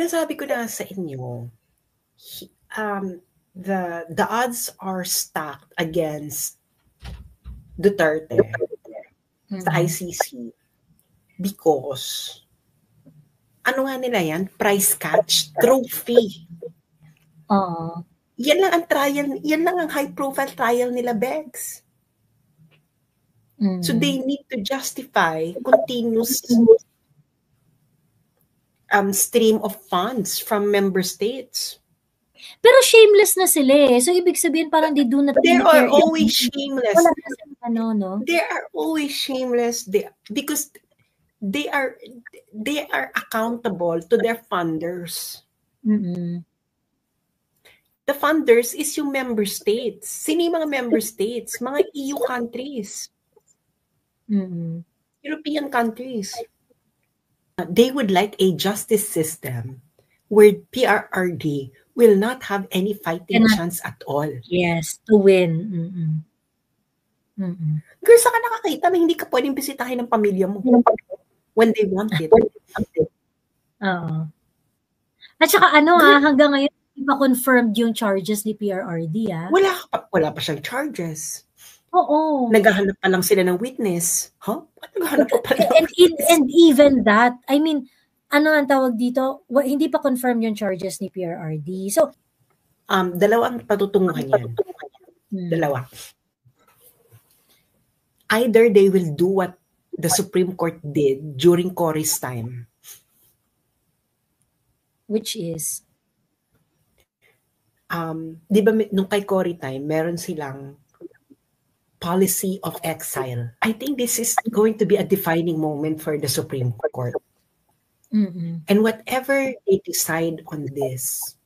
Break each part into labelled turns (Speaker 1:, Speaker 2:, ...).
Speaker 1: Sinasabi ko na sa inyo, the odds are stacked against Duterte sa ICC because ano nga nila yan? Prize catch, trophy. Yan lang ang trial, yan lang ang high profile trial nila, Begs. So they need to justify continuous stream of funds from member states.
Speaker 2: Pero shameless na sila eh. So ibig sabihin parang they do not
Speaker 1: They are always shameless.
Speaker 2: Wala na silang ano, no?
Speaker 1: They are always shameless because they are accountable to their funders. The funders is yung member states. Sino yung mga member states? Mga EU countries. European countries. They would like a justice system where PRRD will not have any fighting chance at all.
Speaker 2: Yes, to win.
Speaker 1: Girl, saan ka nakakita na hindi ka pwedeng bisitahin ng pamilya mo when they want it?
Speaker 2: Oo. At saka hanggang ngayon, hindi pa confirmed yung charges ni PRRD,
Speaker 1: Wala pa siyang charges.
Speaker 2: Oo.
Speaker 1: Naghahanap pa lang sila ng witness. Naghahanap pa pala ng
Speaker 2: witness. And even that, I mean, ano ang tawag dito? Hindi pa confirmed yung charges ni PRRD. So,
Speaker 1: dalawa ang patutunguhan yan. Dalawa. Either they will do what the Supreme Court did during Cory's time.
Speaker 2: Which is?
Speaker 1: Di ba nung kay Cory time, meron silang policy of exile. I think this is going to be a defining moment for the Supreme Court. And whatever they decide on this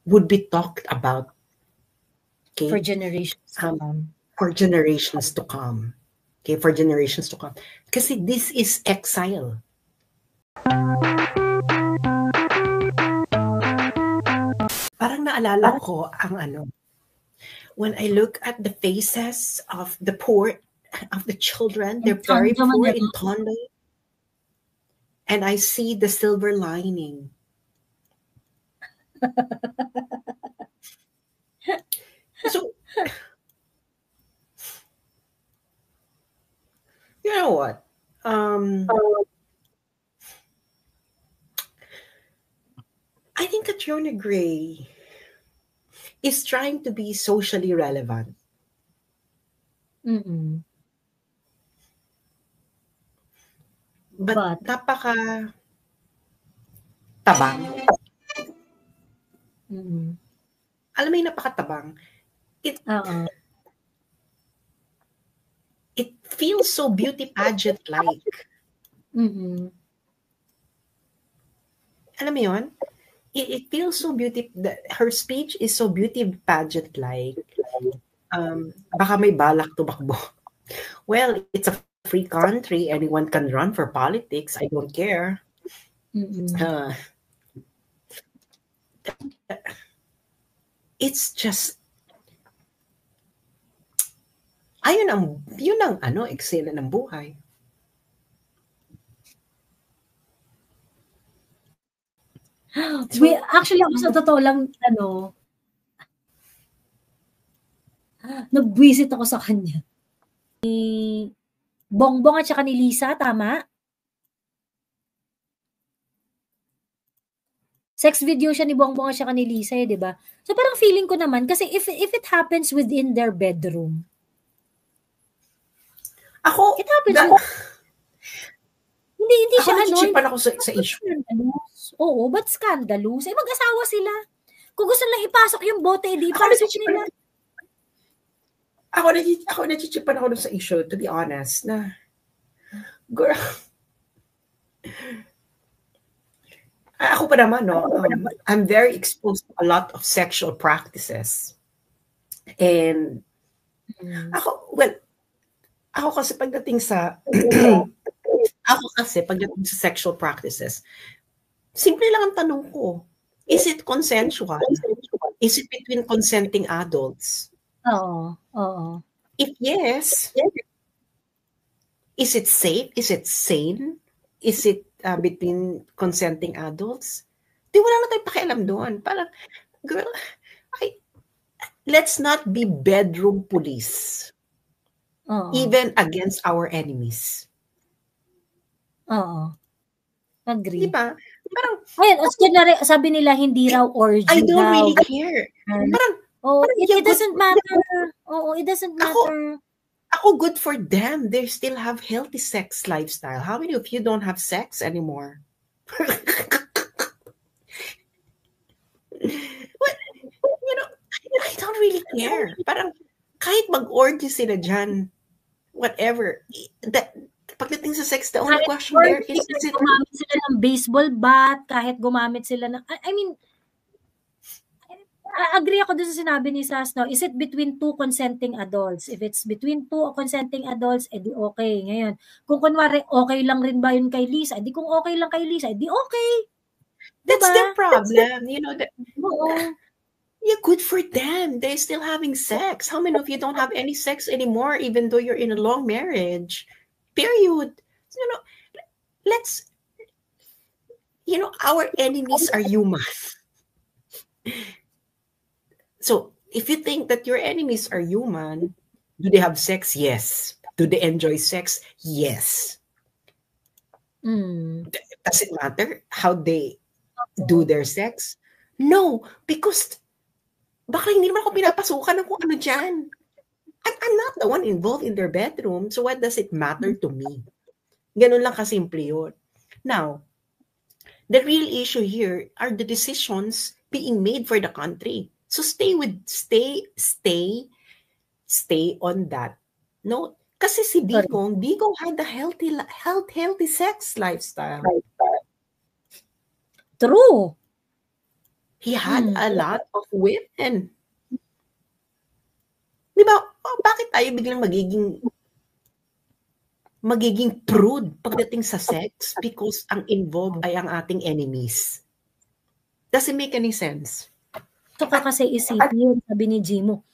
Speaker 1: would be talked about
Speaker 2: for generations to come.
Speaker 1: For generations to come. Okay, for generations to come. Kasi this is exile. Parang naalala ko ang when I look at the faces of the poor, of the children, they're very poor in Tondo. And I see the silver lining. So, you know what? I think Catriona Gray is trying to be socially relevant. But napaka tabang. Alam mo yung napakatabang? It feels so beauty pageant-like. Alam mo yun? It feels so her speech is so beauty pageant-like. Baka may balak tumakbo. Well, it's a free country. Anyone can run for politics. I don't care. It's just yun ang eksena ng buhay.
Speaker 2: Actually, ako sa totoo lang, nabwisit ako sa kanya. Ni Bongbong at saka ni Lisa, tama? Sex video siya ni Bongbong at saka ni Lisa, di ba? So parang feeling ko naman, kasi if it happens within their bedroom, it happens hindi siya
Speaker 1: nachichipan ako sa issue.
Speaker 2: Oo, but scandalous. Mag-asawa sila. Kung gusto lang ipasok yung bote, di para sa nila.
Speaker 1: Ako nachichipan ako sa issue, to be honest, na girl, ako pa naman, I'm very exposed to a lot of sexual practices. And ako kasi pagdating sa sexual practices, simple lang ang tanong ko. Is it consensual? Is it between consenting adults?
Speaker 2: Oo.
Speaker 1: If yes, is it safe? Is it sane? Is it between consenting adults? Di wala na tayong pakialam doon. Parang, girl, let's not be bedroom police. Even against our enemies.
Speaker 2: Oo. Agree.
Speaker 1: Diba? Parang,
Speaker 2: ayun, sabi nila hindi raw orgy
Speaker 1: I don't really care. Parang,
Speaker 2: it doesn't matter. It doesn't matter.
Speaker 1: Ako, good for them. They still have healthy sex lifestyle. How many of you don't have sex anymore? I don't really care. Parang, kahit mag-orgy sila dyan, whatever. Pagdating sa sex, the only question there is it...
Speaker 2: Gumamit sila ng baseball bat, kahit gumamit sila ng... I mean, agree ako dun sa sinabi ni Sas, no? Is it between two consenting adults? If it's between two consenting adults, edi okay. Ngayon, kung kunwari, okay lang rin ba yun kay Lisa? Edi kung okay lang kay Lisa, edi okay.
Speaker 1: That's diba? Their problem. You know, yeah, good for them. They're still having sex. How many of you don't have any sex anymore, even though you're in a long marriage? Period. You know, our enemies are human. So, if you think that your enemies are human, do they have sex? Yes. Do they enjoy sex? Yes. Does it matter how they do their sex? No, because baka hindi naman ako pinapasukan ng kung ano dyan. I'm not the one involved in their bedroom, so what does it matter to me? Ganun lang kasimple yun. Now, the real issue here are the decisions being made for the country. So stay on that. No, kasi si Digong had a healthy sex lifestyle.
Speaker 2: True.
Speaker 1: He had a lot of women. Diba? Bakit tayo biglang magiging prude pagdating sa sex because ang involved ay ang ating enemies? Does it make any sense?
Speaker 2: Ito ka kasi isipin, sabi ni Jimo.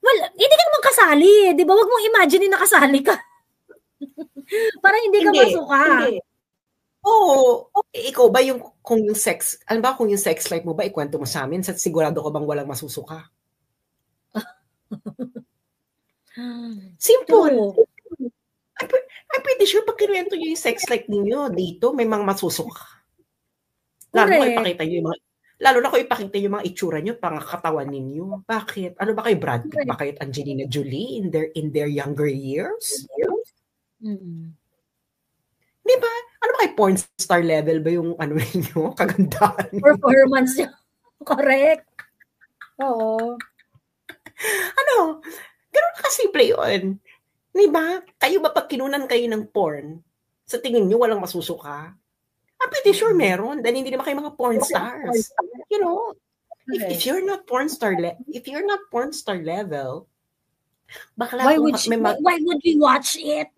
Speaker 2: Well, hindi ka naman kasali eh. Di ba? Huwag mong imagine na kasali ka. Para hindi ka masuka.
Speaker 1: Hindi. Oo. Ikaw ba kung yung sex life mo ba, ikwento mo sa amin, sigurado ko bang walang masusuka? Simple. I'm pretty sure pag kinuwento nyo yung sex life ninyo dito, may mga masusuka. Lalo na kung ipakita yung mga itsura nyo, pangakatawan ninyo. Bakit? Ano ba kayo, Brad Pitt? Ba kayo Angelina Jolie in their younger years? Di ba? Ano ba kayo, porn star level ba yung ano ninyo? Kagandahan.
Speaker 2: Performance nyo. Correct. Oo.
Speaker 1: Ganun kasimple yun. Di ba? Kayo ba pag kinunan kayo ng porn, sa tingin nyo walang masusuka? I'm pretty sure meron. Dahil hindi naman kayo mga porn stars. You know, if you're not porn star level, bakla
Speaker 2: why would we watch it?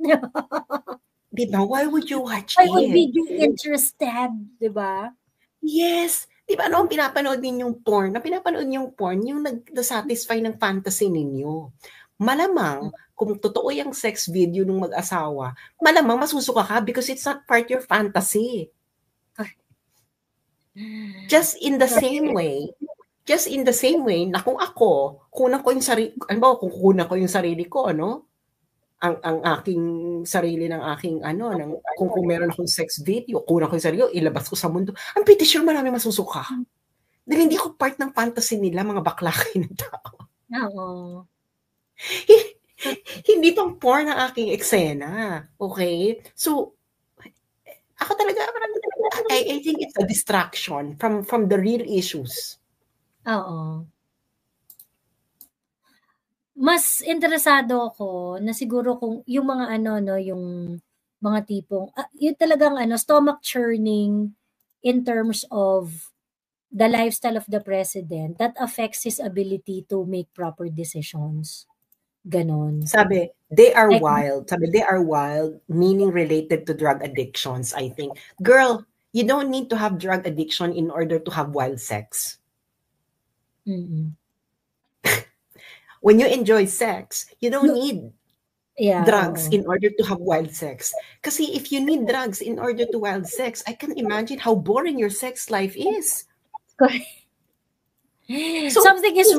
Speaker 1: Diba? Why would you watch
Speaker 2: it?
Speaker 1: Why
Speaker 2: would we be interested? Diba?
Speaker 1: Yes. Diba, ano ang pinapanood ninyong porn? Na pinapanood ninyong porn, yung nag-satisfy ng fantasy ninyo. Malamang, kung totoo yung sex video ng mag-asawa, malamang masusuka ka because it's not part of your fantasy. Just in the same way na kung ako, kunan ko yung sarili ko, ano? Ang aking sarili ng aking kung meron akong sex video, kunan ko yung sarili ko, ilabas ko sa mundo. I'm pretty sure marami masusuka. Dahil hindi ko part ng fantasy nila, mga bakla kayo ng tao.
Speaker 2: Oo.
Speaker 1: Hindi pang porn ang aking eksena. Okay? So, ako talaga, I think it's a distraction from the real issues.
Speaker 2: Oo. Mas interesado ako na siguro kung yung mga yung mga tipong, yun talagang stomach churning in terms of the lifestyle of the president that affects his ability to make proper decisions. Ganon.
Speaker 1: Sabi, they are wild, meaning related to drug addictions, I think. Girl, you don't need to have drug addiction in order to have wild sex. When you enjoy sex, you don't need drugs in order to have wild sex. Kasi if you need drugs in order to wild sex, I can imagine how boring your sex life is.
Speaker 2: So, something is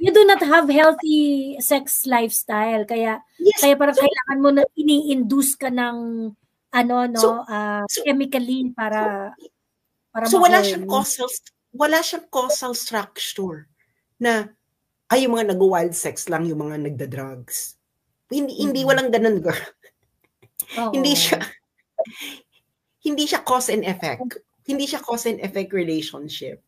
Speaker 2: you do not have healthy sex lifestyle, kaya parang kailangan mo na ini-induce ka ng chemically para
Speaker 1: so wala siyang causal structure na yung mga nag-wild sex lang yung mga nagda-drugs. Hindi walang ganun, girl. Hindi siya cause and effect. Hindi siya cause and effect relationship.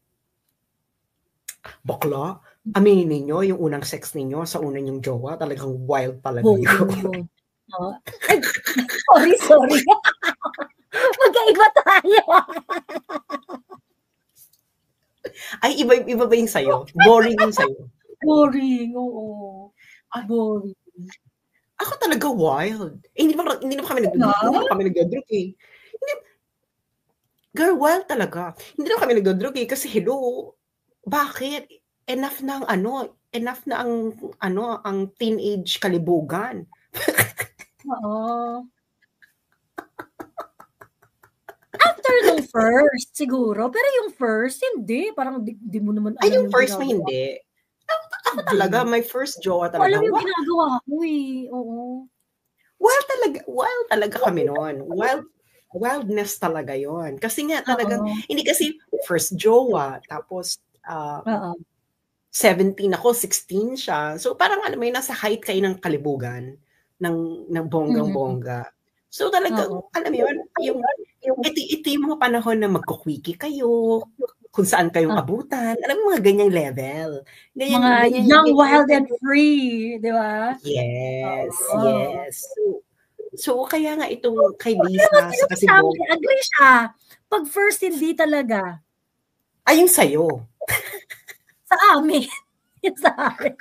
Speaker 1: Bakla, aminin niyo yung unang sex ninyo sa unang yung jowa, talagang wild talaga yun.
Speaker 2: Sorry. Magkaiba tayo.
Speaker 1: Ay, iba ba yung sa'yo? Boring yung sa'yo?
Speaker 2: Boring, oo. Boring.
Speaker 1: Ako talaga wild. Hindi naman kami nagdodrug eh. Girl, wild talaga. Hindi naman kami nagdodrug eh. Kasi hello, bakit? Enough na ang teenage kalibugan.
Speaker 2: Oo. After nung first, siguro. Pero yung first, hindi. Parang di mo naman
Speaker 1: alam yung first na hindi. Ako talaga, my first jowa talaga.
Speaker 2: Alam yung ginagawa ko eh. Oo.
Speaker 1: Wild talaga kami noon. Wildness talaga yon. Kasi nga talagang, hindi kasi first jowa, tapos 17 ako, 16 siya. So parang alam mo yun, nasa height kayo ng kalibugan, ng bonggang-bongga. So talagang, alam mo yun, ito yung mga panahon na magkukwiki kayo, kung saan kayong abutan. Alam mo, mga ganyang level.
Speaker 2: Ganyan, young, wild, and free. Di ba?
Speaker 1: Yes. So, kaya nga itong kay Lisa, sa kasi
Speaker 2: agree siya. Pag first, hindi talaga.
Speaker 1: Ay, yung sa'yo.
Speaker 2: Sa amin. Yung sa amin.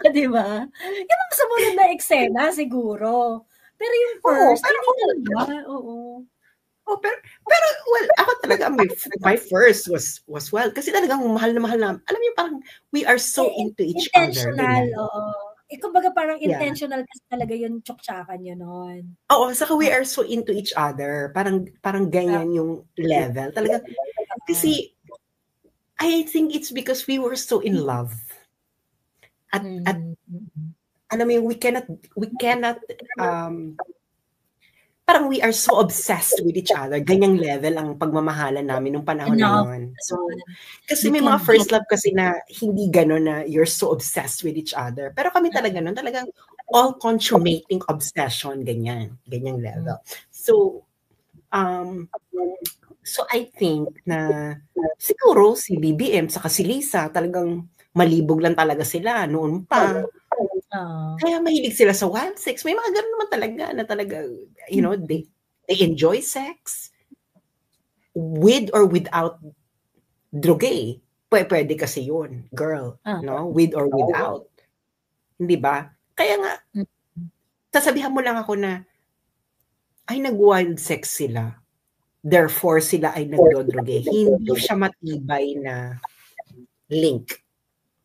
Speaker 2: Diba? Yung mga sumunod na eksena, siguro. Pero yung first, hindi talaga. Oo.
Speaker 1: Pero well, ako talaga, my first was well. Kasi talagang mahal na. Alam mo parang, we are so into each other.
Speaker 2: Intentional, oo. Kumbaga parang intentional kasi talaga yung tsuktsakan yun noon.
Speaker 1: Oo, saka we are so into each other. Parang ganyan yung level. Talaga, kasi, I think it's because we were so in love. At alam mo yung we cannot parang we are so obsessed with each other. Ganyang level ang pagmamahalan namin nung panahon na yun. So, kasi may mga first love kasi na hindi gano'n na you're so obsessed with each other. Pero kami talaga nun, talagang all-consummating obsession, ganyang level. So, I think na siguro si BBM saka si Lisa talagang malibog lang talaga sila noon pa. Kaya mahilig sila sa wild sex. May mga gano'n naman talaga, you know, they enjoy sex with or without droge. Pwede kasi yun, girl, no? With or without. Hindi ba? Kaya nga, sasabihan mo lang ako na, ay nag-wild sex sila. Therefore, sila ay nagdodroge. Hindi siya matibay na link.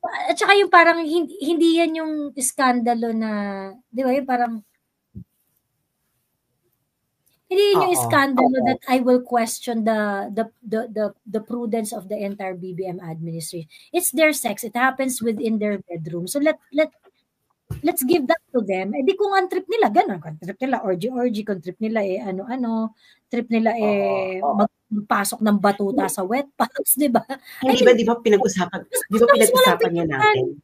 Speaker 2: At saka yung parang hindi yan yung iskandalo na, di ba, yung parang hindi yun yung iskandalo that I will question the prudence of the entire BBM administration. It's their sex. It happens within their bedroom. So let's give that to them. Di kung ang trip nila, gano'n. Kung trip nila, orgy, kung trip nila trip nila magpasok ng batuta sa wet pants, di ba?
Speaker 1: Di ba pinag-usapan nga natin?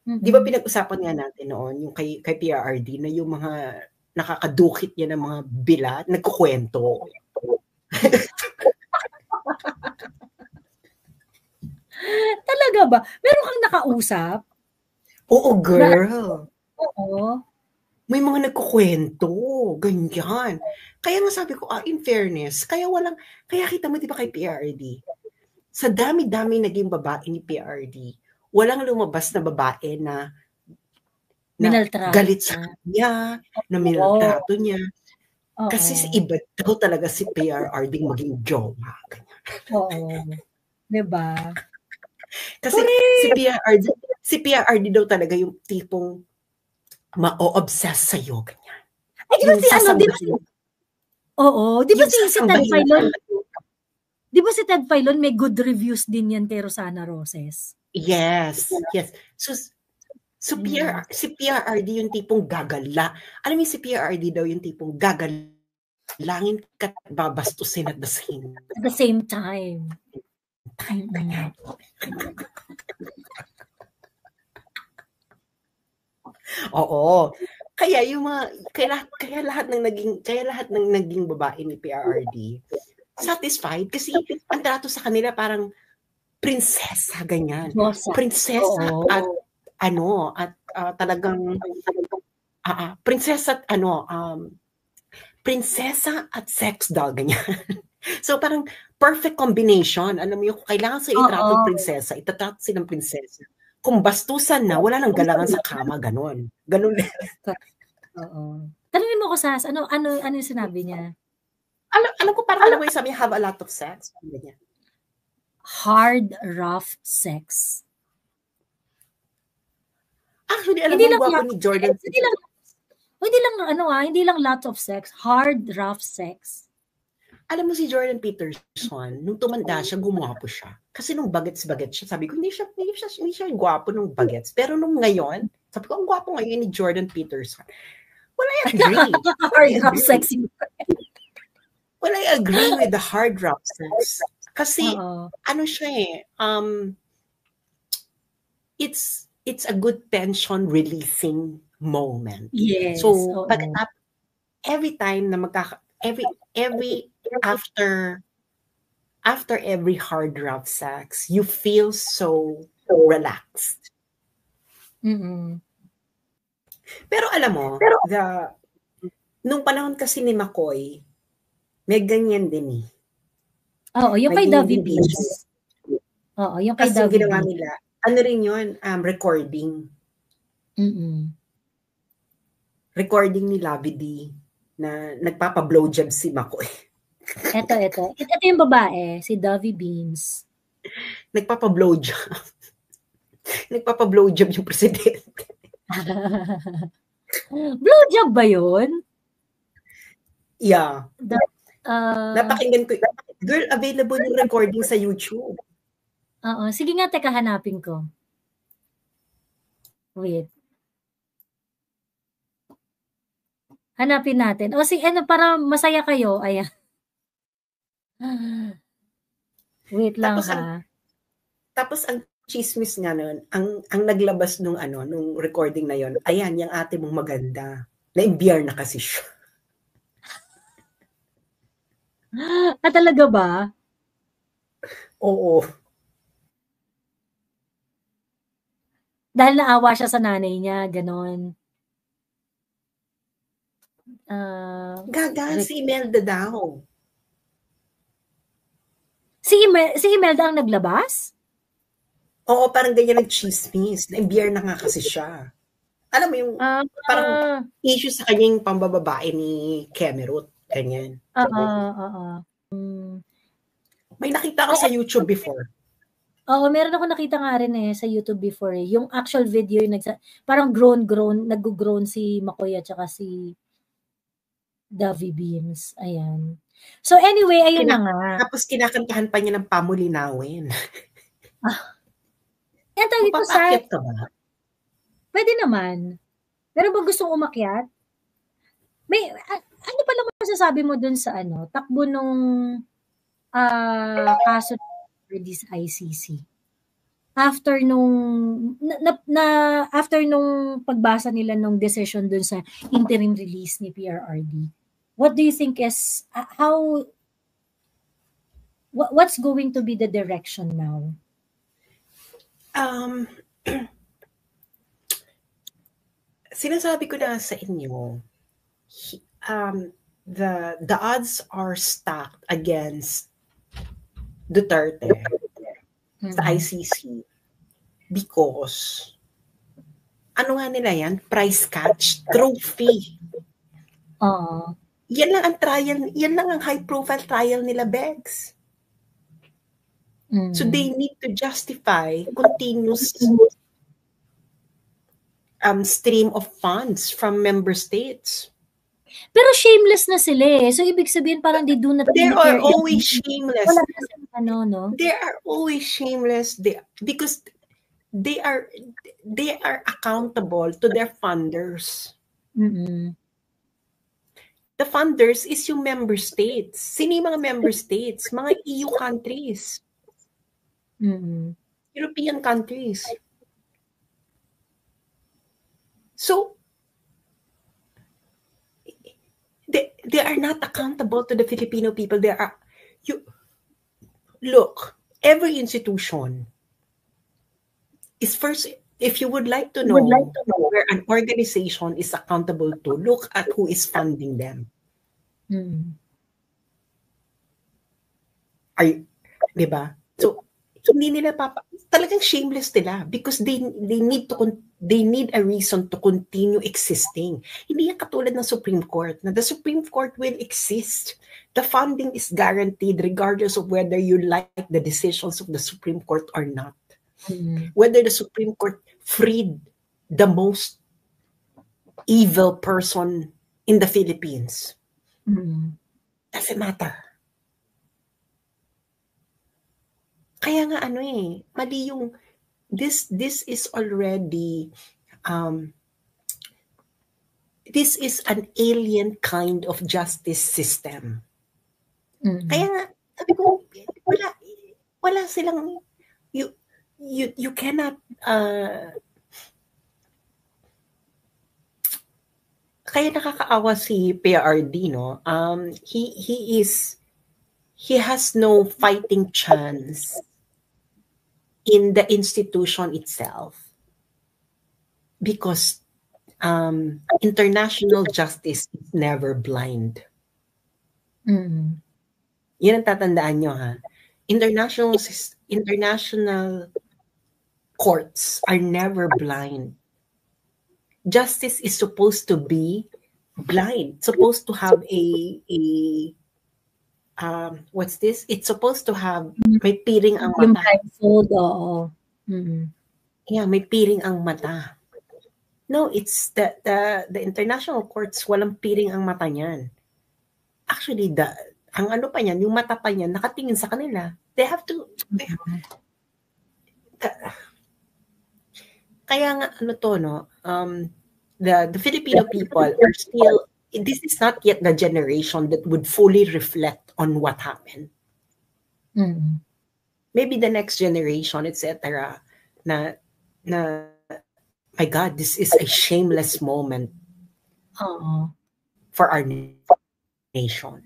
Speaker 1: Di ba pinag-usapan nga natin noon, yung kay PRRD, na yung mga nakakadukit niya ng mga bilat, nagkukwento.
Speaker 2: Talaga ba? Meron kang nakausap?
Speaker 1: Oo, girl.
Speaker 2: Oo.
Speaker 1: May mga nagkukwento, ganyan. Kaya nga sabi ko, in fairness, kaya kita mo, di ba kay PRD, sa dami-dami naging babae ni PRD, walang lumabas na babae na galit sa kanya, na minaltrato niya. Kasi iba daw talaga si PRD maging jowa.
Speaker 2: Oo. Diba?
Speaker 1: Kasi si PRD daw talaga yung tipong ma-obsess sa'yo, ganyan.
Speaker 2: Ay, di ba Oo, di ba
Speaker 1: Yung
Speaker 2: si Ted
Speaker 1: sasambahin
Speaker 2: Filon,
Speaker 1: na-
Speaker 2: di ba si Ted Filon may good reviews din yan kay Rosana Roses?
Speaker 1: Yes. So si PRRD yung tipong gagala. Alam mo si PRRD daw yung tipong gagalangin ka at babastusin at the
Speaker 2: same time.
Speaker 1: Oo. Kaya yung mga kaya lahat ng naging babae ni PRRD satisfied kasi ang trato sa kanila parang prinsesa ganyan.
Speaker 2: Diyosa.
Speaker 1: Prinsesa at talagang prinsesa at prinsesa at sex doll ganyan. So parang perfect combination. Alam mo yung kailangan sa itratong prinsesa, itatrato silang prinsesa. Kung bastusan na, wala nang galangan sa kama, ganon. Ganon.
Speaker 2: Oo. Tanungin mo ko, Sas, ano yung sinabi niya?
Speaker 1: Alam ko parang alam mo yung sabi, have a lot of sex.
Speaker 2: Hard, rough sex.
Speaker 1: Actually, alam mo, gwapo ni Jordan.
Speaker 2: Hindi lang lots of sex. Hard, rough sex.
Speaker 1: Alam mo si Jordan Peterson, nung tumanda siya, gumwapo siya. Kasi nung bagets siya, sabi ko, hindi siya gwapo nung bagets. Pero nung ngayon, sabi ko, ang gwapo ngayon ni Jordan Peterson. Well, I agree.
Speaker 2: Hard, rough sex.
Speaker 1: Well, I agree with the hard rough sex. Kasi, ano siya it's a good tension releasing moment.
Speaker 2: Yes.
Speaker 1: So, every time na after every hard rough sex, you feel so relaxed.
Speaker 2: Mm-mm.
Speaker 1: Pero alam mo, nung panahon kasi ni McCoy, may ganyan din
Speaker 2: Oo, yung kay Davy Beans. Oo, yung kay
Speaker 1: Davy Beans. Kasi ginawa
Speaker 2: Beans.
Speaker 1: nila, ano rin yun, recording.
Speaker 2: Mm-mm.
Speaker 1: Recording ni Lavi D na nagpapa-blowjob si McCoy.
Speaker 2: Ito yung babae, si Davy Beans.
Speaker 1: Nagpapa-blowjob. Nagpapa-blowjob yung presidente.
Speaker 2: Blowjob ba yun?
Speaker 1: Yeah. Napakinggan ko. Girl, available yung recording sa YouTube.
Speaker 2: Oo. Sige nga, teka, hanapin ko. Wait. Hanapin natin. O para masaya kayo. Ayan. Wait lang
Speaker 1: Tapos ang chismis nga nun, ang naglabas nung recording na yon, ayan, yung ate mong maganda. Na-imbiar na kasi siya.
Speaker 2: Talaga ba?
Speaker 1: Oo.
Speaker 2: Dahil naawa siya sa nanay niya, ganon.
Speaker 1: Gaga, si Imelda daw.
Speaker 2: Si Imelda ang naglabas?
Speaker 1: Oo, parang ganyan ang chismis. Na-imbiar na nga kasi siya. Alam mo yung parang issue sa kanyang pambababae ni Kemerut. Ganyan. May nakita ko sa YouTube before.
Speaker 2: Oo, meron ako nakita nga rin sa YouTube before. Yung actual video, parang nag-groan si McCoy at saka si Davy Beans. Ayan. So anyway, ayun na nga.
Speaker 1: Tapos kinakantahan pa niya ng Pamulinawin.
Speaker 2: Yan tawag ko sa...
Speaker 1: Mapapakyat ka ba?
Speaker 2: Pwede naman. Pero ba gustong umakyat? May, ano pala masasabi mo dun sa takbo nung kaso sa ICC? After nung pagbasa nila nung decision dun sa interim release ni PRRD, what do you think is what's going to be the direction now?
Speaker 1: Sinasabi ko na sa inyo, the odds are stacked against Duterte sa ICC because ano nga nila yan? Price catch, trophy. Yan lang ang trial, yan lang ang high profile trial nila, Begs. So they need to justify continuous stream of funds from member states.
Speaker 2: Pero shameless na sila eh. So, ibig sabihin parang they do not
Speaker 1: They
Speaker 2: really
Speaker 1: are
Speaker 2: care.
Speaker 1: always shameless.
Speaker 2: Wala na silang ano, no?
Speaker 1: They are always shameless because they are accountable to their funders.
Speaker 2: Mm-mm.
Speaker 1: The funders is yung member states. Sino yung mga member states? Mga EU countries.
Speaker 2: Mm-mm.
Speaker 1: European countries. So, they are not accountable to the Filipino people. Look, every institution is first, if you would like to know where an organization is accountable to, look at who is funding them.
Speaker 2: Mm-hmm.
Speaker 1: Diba? So, hindi nila talagang shameless nila because they need a reason to continue existing. Hindi yan katulad ng Supreme Court na the Supreme Court will exist. The funding is guaranteed regardless of whether you like the decisions of the Supreme Court or not.
Speaker 2: Mm-hmm.
Speaker 1: Whether the Supreme Court freed the most evil person in the Philippines.
Speaker 2: Mm-hmm.
Speaker 1: Doesn't matter. Kaya nga mali yung this is already this is an alien kind of justice system. Mm-hmm. Kaya nga sabi ko wala silang you cannot kaya nakakaawa si PRD, no? He has no fighting chance in the institution itself because international justice is never blind.
Speaker 2: Mm-hmm.
Speaker 1: Yan ang tatandaan nyo, ha? International courts are never blind. Justice is supposed to be blind, supposed to have what's this? It's supposed to have may piring ang mata.
Speaker 2: Yung blindfold, oo. Mm-hmm.
Speaker 1: Yeah, may piring ang mata. No, it's the international courts, walang piring ang mata niyan. Actually, ang ano pa niyan, yung mata pa niyan, nakatingin sa kanila. They have to... Kaya nga, the Filipino people are still... This is not yet the generation that would fully reflect on what happened.
Speaker 2: Mm-hmm.
Speaker 1: Maybe the next generation, etc. Na my God, this is a shameless moment for our nation.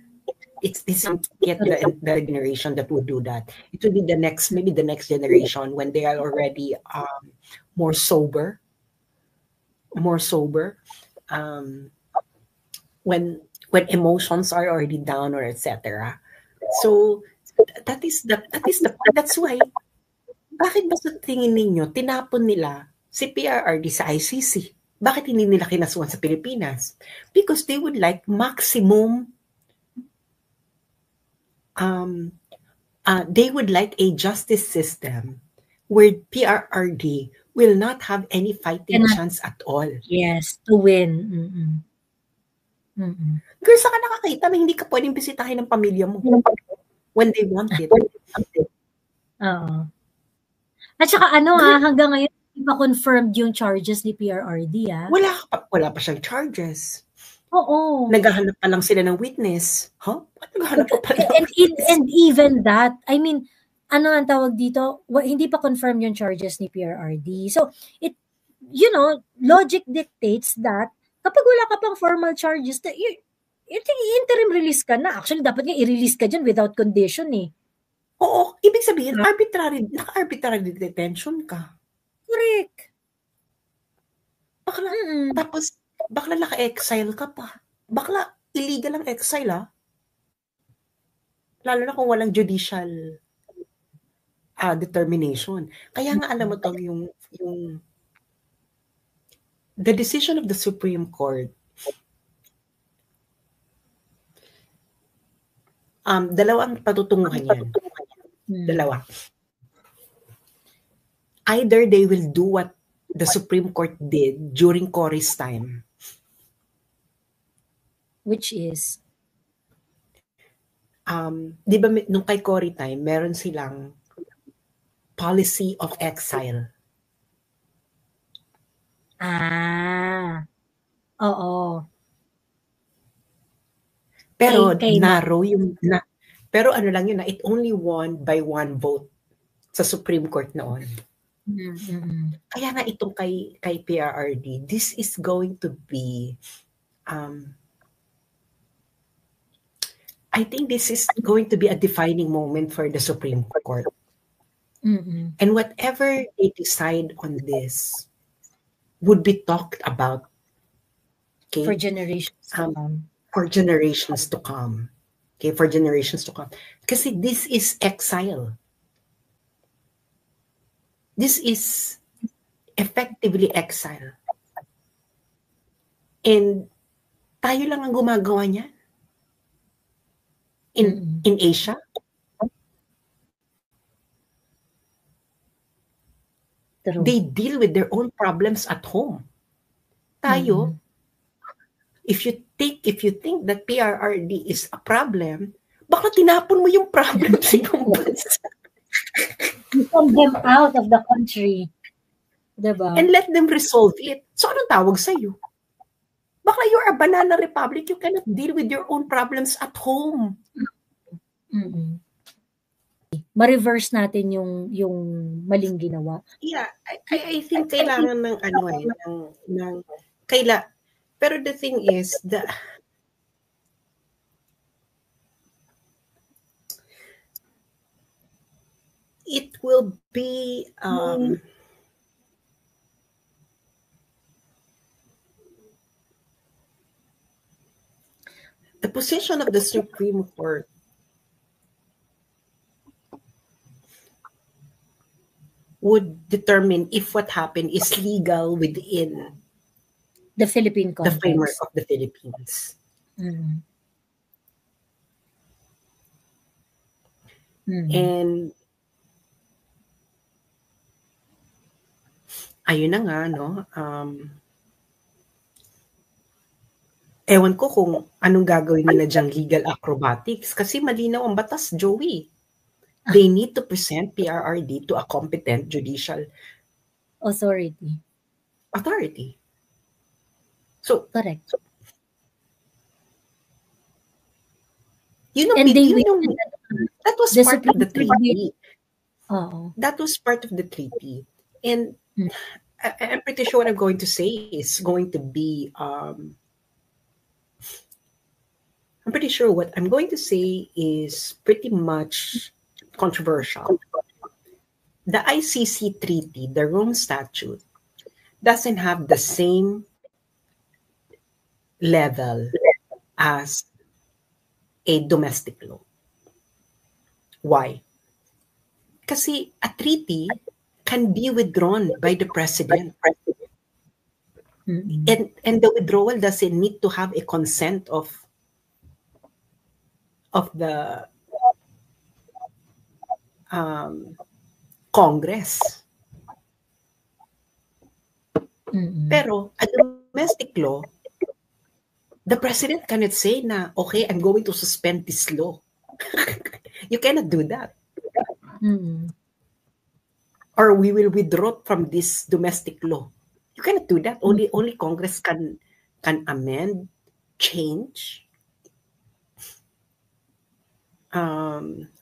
Speaker 1: This isn't yet the generation that would do that. It will be maybe the next generation when they are already more sober. When emotions are already down or etc. So that's why. Bakit ba sa tingin ninyo tinapon nila si PRRD sa ICC? Bakit hindi nila kinasuhan sa Pilipinas? Because they would like maximum they would like a justice system where PRRD will not have any fighting chance at all.
Speaker 2: Yes, to win. Mm-mm. Mm-mm.
Speaker 1: Girl, saan ka nakakita na hindi ka pwedeng bisitahin ng pamilya mo when they want it?
Speaker 2: Oo. At saka hanggang ngayon, hindi pa confirmed yung charges ni PRRD,
Speaker 1: Wala pa siyang charges.
Speaker 2: Oo.
Speaker 1: Naghahanap pa lang sila ng witness. Huh? Naghahanap pa pala ng
Speaker 2: witness. And even that, I mean, ang tawag dito, hindi pa confirmed yung charges ni PRRD. So, logic dictates that kapag wala ka pang formal charges, interim release ka na. Actually, dapat nga i-release ka dyan without condition eh.
Speaker 1: Oo, ibig sabihin, naka-arbitrary detention ka.
Speaker 2: Correct.
Speaker 1: Tapos, bakla naka-exile ka pa. Bakla, illegal ang exile, Lalo na kung walang judicial determination. Kaya nga, alam mo to, yung the decision of the Supreme Court, dalawang patutunguhan yan. Dalawa. Either they will do what the Supreme Court did during Cory's time.
Speaker 2: Which is?
Speaker 1: Di ba nung kay Cory time, meron silang policy of exile.
Speaker 2: Oo.
Speaker 1: Pero
Speaker 2: Kay
Speaker 1: narrow yung pero ano lang yun, it only won by 1 vote sa Supreme Court noon. Kaya nga itong kay PRRD, this is going to be I think this is going to be a defining moment for the Supreme Court. And whatever they decide on this would be talked about, okay,
Speaker 2: for generations to come.
Speaker 1: For generations to come. Okay, for generations to come. Kasi this is exile. This is effectively exile. And tayo lang ang gumagawa niya in Asia.
Speaker 2: True.
Speaker 1: They deal with their own problems at home. Tayo, if you think that PRRD is a problem, baka tinapon mo yung problem sa ibang bansa.
Speaker 2: You send them out of the country. Diba?
Speaker 1: And let them resolve it. So anong tawag sa'yo? Baka you're a banana republic, you cannot deal with your own problems at home.
Speaker 2: Ma-reverse natin yung maling ginawa.
Speaker 1: Yeah, I think kailangan ng pero the thing is it will be the position of the Supreme Court would determine if what happened is legal within
Speaker 2: the Philippine context.
Speaker 1: The framework of the Philippines. And ayun na nga, no? Ewan ko kung anong gagawin nila dyang legal acrobatics kasi malinaw ang batas, Joey. They need to present PRRD to a competent judicial
Speaker 2: authority.
Speaker 1: So,
Speaker 2: correct.
Speaker 1: That was part of the treaty. That was part of the treaty. And I'm pretty sure what I'm going to say is going to be I'm pretty sure what I'm going to say is pretty much controversial. The ICC treaty, the Rome Statute, doesn't have the same level as a domestic law. Why? Kasi a treaty can be withdrawn by the president. And the withdrawal doesn't need to have a consent of the Congress. Pero a domestic law, the president cannot say na, okay, I'm going to suspend this law. You cannot do that. Or we will withdraw from this domestic law. You cannot do that. Only Congress can amend, change,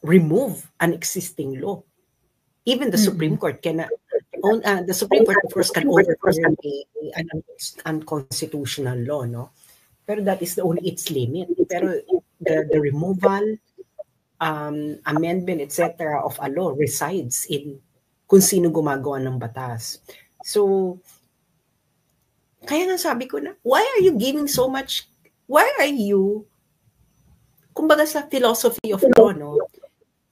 Speaker 1: remove an existing law. Even the Supreme Court cannot. The Supreme Court, of course, can overturn an unconstitutional law, no? Pero that is only its limit. Pero the removal, amendment, etc. of a law resides in kung sino gumagawa ng batas. So, kaya nga sabi ko na, why are you, kumbaga sa philosophy of law, no?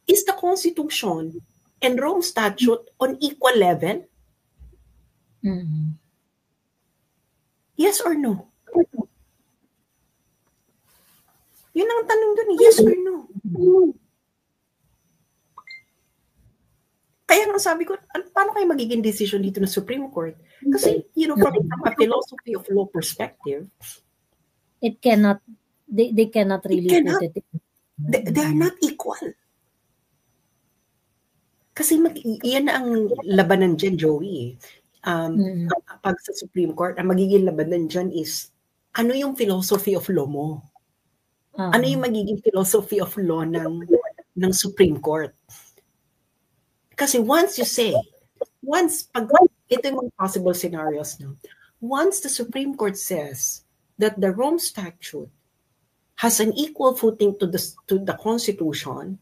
Speaker 1: Is the Constitution and Rome Statute on equal level? Yes or no? Yun ang tanong dun, yes or no? Kaya nga sabi ko, paano kayo magiging decision dito ng Supreme Court? Kasi, from a philosophy of law perspective,
Speaker 2: it cannot they cannot really put it.
Speaker 1: They are not equal. Kasi yan na ang labanan dyan, Joey. Pag sa Supreme Court, ang magiging labanan dyan is, ano yung philosophy of law mo? Ano yung magiging philosophy of law ng Supreme Court? Kasi once you say, ito yung mga possible scenarios, no? Once the Supreme Court says that the Rome Statute has an equal footing to the Constitution,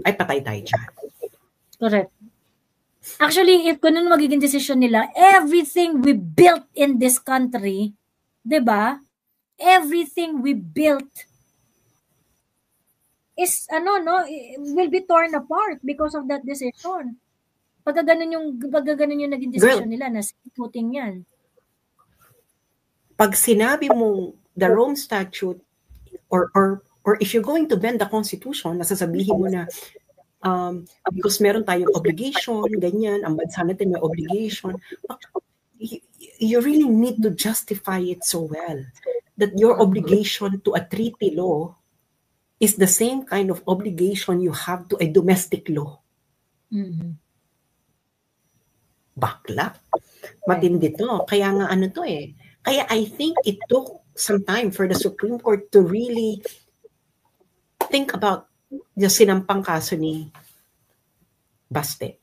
Speaker 1: ay patay tayo dyan.
Speaker 2: Correct. Actually, if ganun magiging decision nila, everything we built in this country, 'di ba? Everything we built is will be torn apart because of that decision. Pagka ganun yung naging decision nila, na footing yan.
Speaker 1: Pag sinabi mo the Rome Statute or if you're going to bend the Constitution, nasasabihin mo na because meron tayong obligation, ganyan, ang bansa natin may obligation, you really need to justify it so well that your obligation to a treaty law is the same kind of obligation you have to a domestic law. Bakla. Matindi to. Kaya nga to eh. Kaya I think it took some time for the Supreme Court to really think about yung sinampang kaso ni Baste.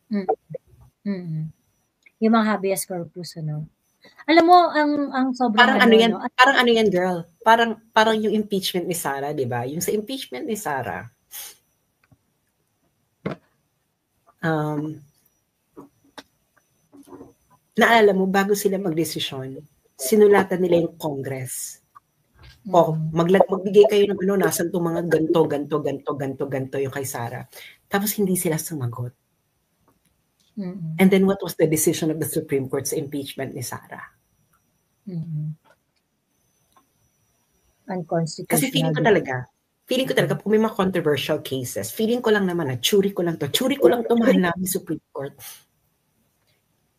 Speaker 2: Yung mga habeas corpus, Alam mo, ang sobrang
Speaker 1: parang yan, girl? Parang yung impeachment ni Sara, di ba? Yung sa impeachment ni Sara, naalala mo, bago sila magdesisyon, sinulatan nila yung Congress. Magbigay kayo ng nasan itong mga ganto yung kay Sara. Tapos hindi sila sumagot. And then what was the decision of the Supreme Court sa impeachment ni Sara?
Speaker 2: Unconstitutional.
Speaker 1: Kasi feeling ko talaga, kung may mga controversial cases, feeling ko lang naman na tsuri ko lang to, mahal namin Supreme Court.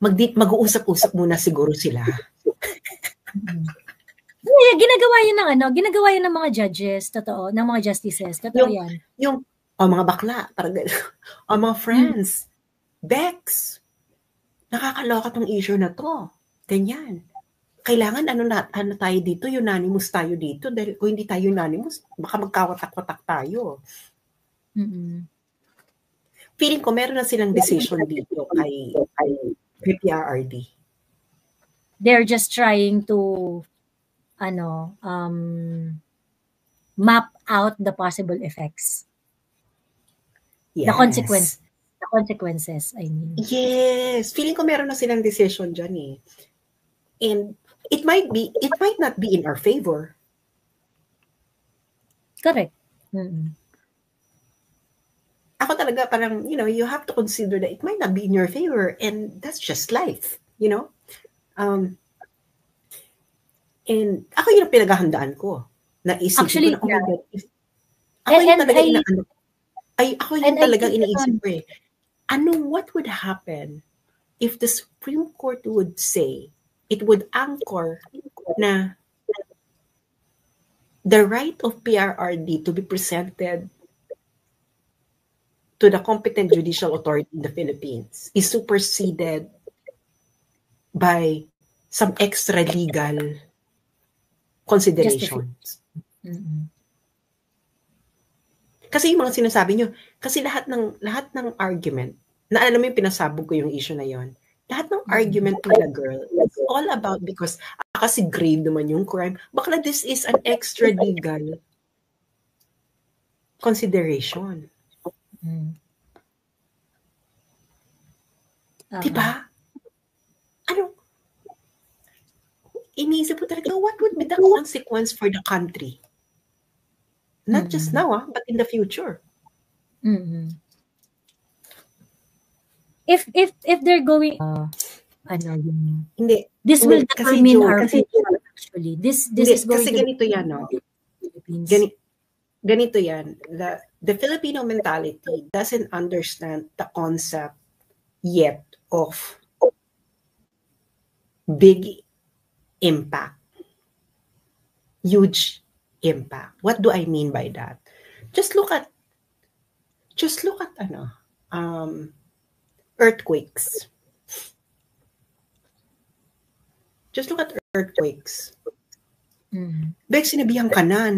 Speaker 1: Mag-uusap-usap muna siguro sila.
Speaker 2: Ginagawa yun ng mga judges, totoo, ng mga justices, totoo yan.
Speaker 1: Yung mga bakla, parang mga friends, Bex, nakakaloka tong issue na to. Ganyan. Kailangan ano tayo dito, unanimous tayo dito, dahil kung hindi tayo unanimous, baka magkawatak-watak tayo. Feeling ko meron na silang decision dito kay PRRD.
Speaker 2: They're just trying to map out the possible effects.
Speaker 1: Yes.
Speaker 2: The consequences, I mean.
Speaker 1: Yes. Feeling ko meron na silang decision dyan eh. And it might not be in our favor.
Speaker 2: Correct.
Speaker 1: Ako talaga parang, you have to consider that it might not be in your favor, and that's just life, and ako yung pinaghahandaan ko. Naisip
Speaker 2: actually,
Speaker 1: ko na, ako yung talagang iniisip ko eh. What would happen if the Supreme Court would say, it would anchor na the right of PRRD to be presented to the competent judicial authority in the Philippines is superseded by some extra legal considerations. Kasi yung mga sinasabi nyo, kasi lahat ng argument, naalala mo yung pinasabog ko yung issue na yon, lahat ng argument nila, girl, it's all about because kasi grave naman yung crime, baka this is an extra legal consideration. Diba? Iniisip ko talaga, what would be the consequence for the country? Not just now, but in the future.
Speaker 2: If they're going,
Speaker 1: hindi.
Speaker 2: This will determine our future. Actually, this is going
Speaker 1: kasi
Speaker 2: to
Speaker 1: ganito yan, no? Ganito yan. The Filipino mentality doesn't understand the concept yet of big impact, huge impact. What do I mean by that? Just look at earthquakes. Just look at earthquakes. Bek, sinabihan ka na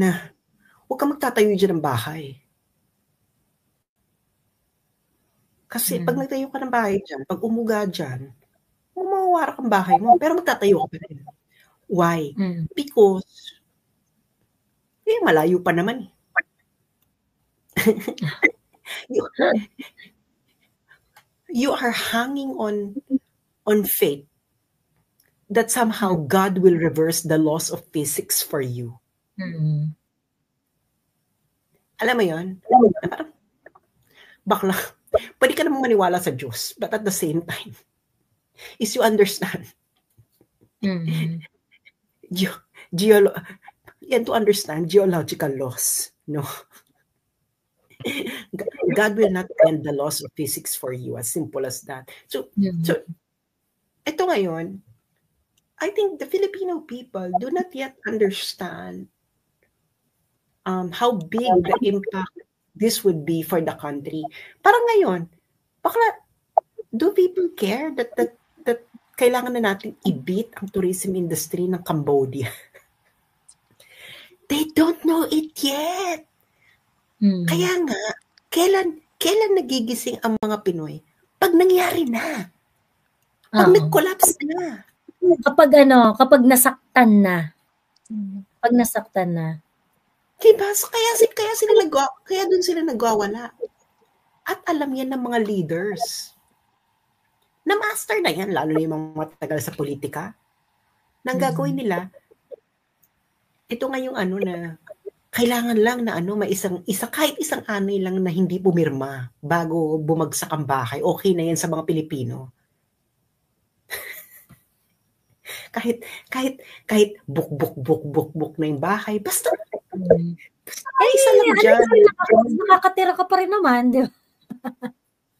Speaker 1: huwag kang magtatayo dyan ng bahay. Kasi pag nagtayo ka ng bahay dyan, pag umuga dyan, mawawarak ang bahay mo, pero magtatayo ka pa rin. Why? Because malayo pa naman. You are hanging on faith that somehow God will reverse the laws of physics for you. Alam mo yun? Parang, bakla, pwede ka naman maniwala sa Diyos, but at the same time, is you understand. And to understand geological laws, no? God will not bend the laws of physics for you, as simple as that. So ito ngayon, I think the Filipino people do not yet understand how big the impact this would be for the country. Parang ngayon, bakla, do people care that kailangan na natin i-beat ang tourism industry ng Cambodia? They don't know it yet. Kaya nga, kailan nagigising ang mga Pinoy? Pag nangyari na. Pag nag-collapse na.
Speaker 2: Kapag nasaktan na. Pag nasaktan na.
Speaker 1: Diba? So kaya dun sila nagwawala. At alam yan ng mga leaders. Na-master na yan, lalo na yung mga matagal sa politika. Nang gagawin nila, ito nga yung na kailangan lang na may kahit isang anay lang na hindi pumirma bago bumagsak ang bahay. Okay na yan sa mga Pilipino. kahit buk na yung bahay, basta isa lang dyan.
Speaker 2: Nakakatira ka pa rin naman, di ba?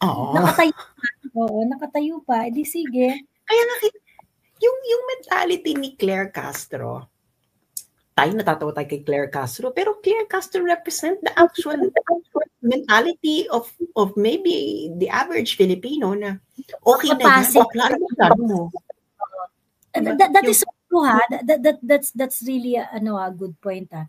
Speaker 1: Oo.
Speaker 2: Nakatayo pa. Edi sige.
Speaker 1: Kaya yung mentality ni Claire Castro, tayo natatawa tayo kay Claire Castro, pero Claire Castro represent the actual mentality of maybe the average Filipino na okay na yan. Plano mo.
Speaker 2: That is true, ha? That's really a good point, ha?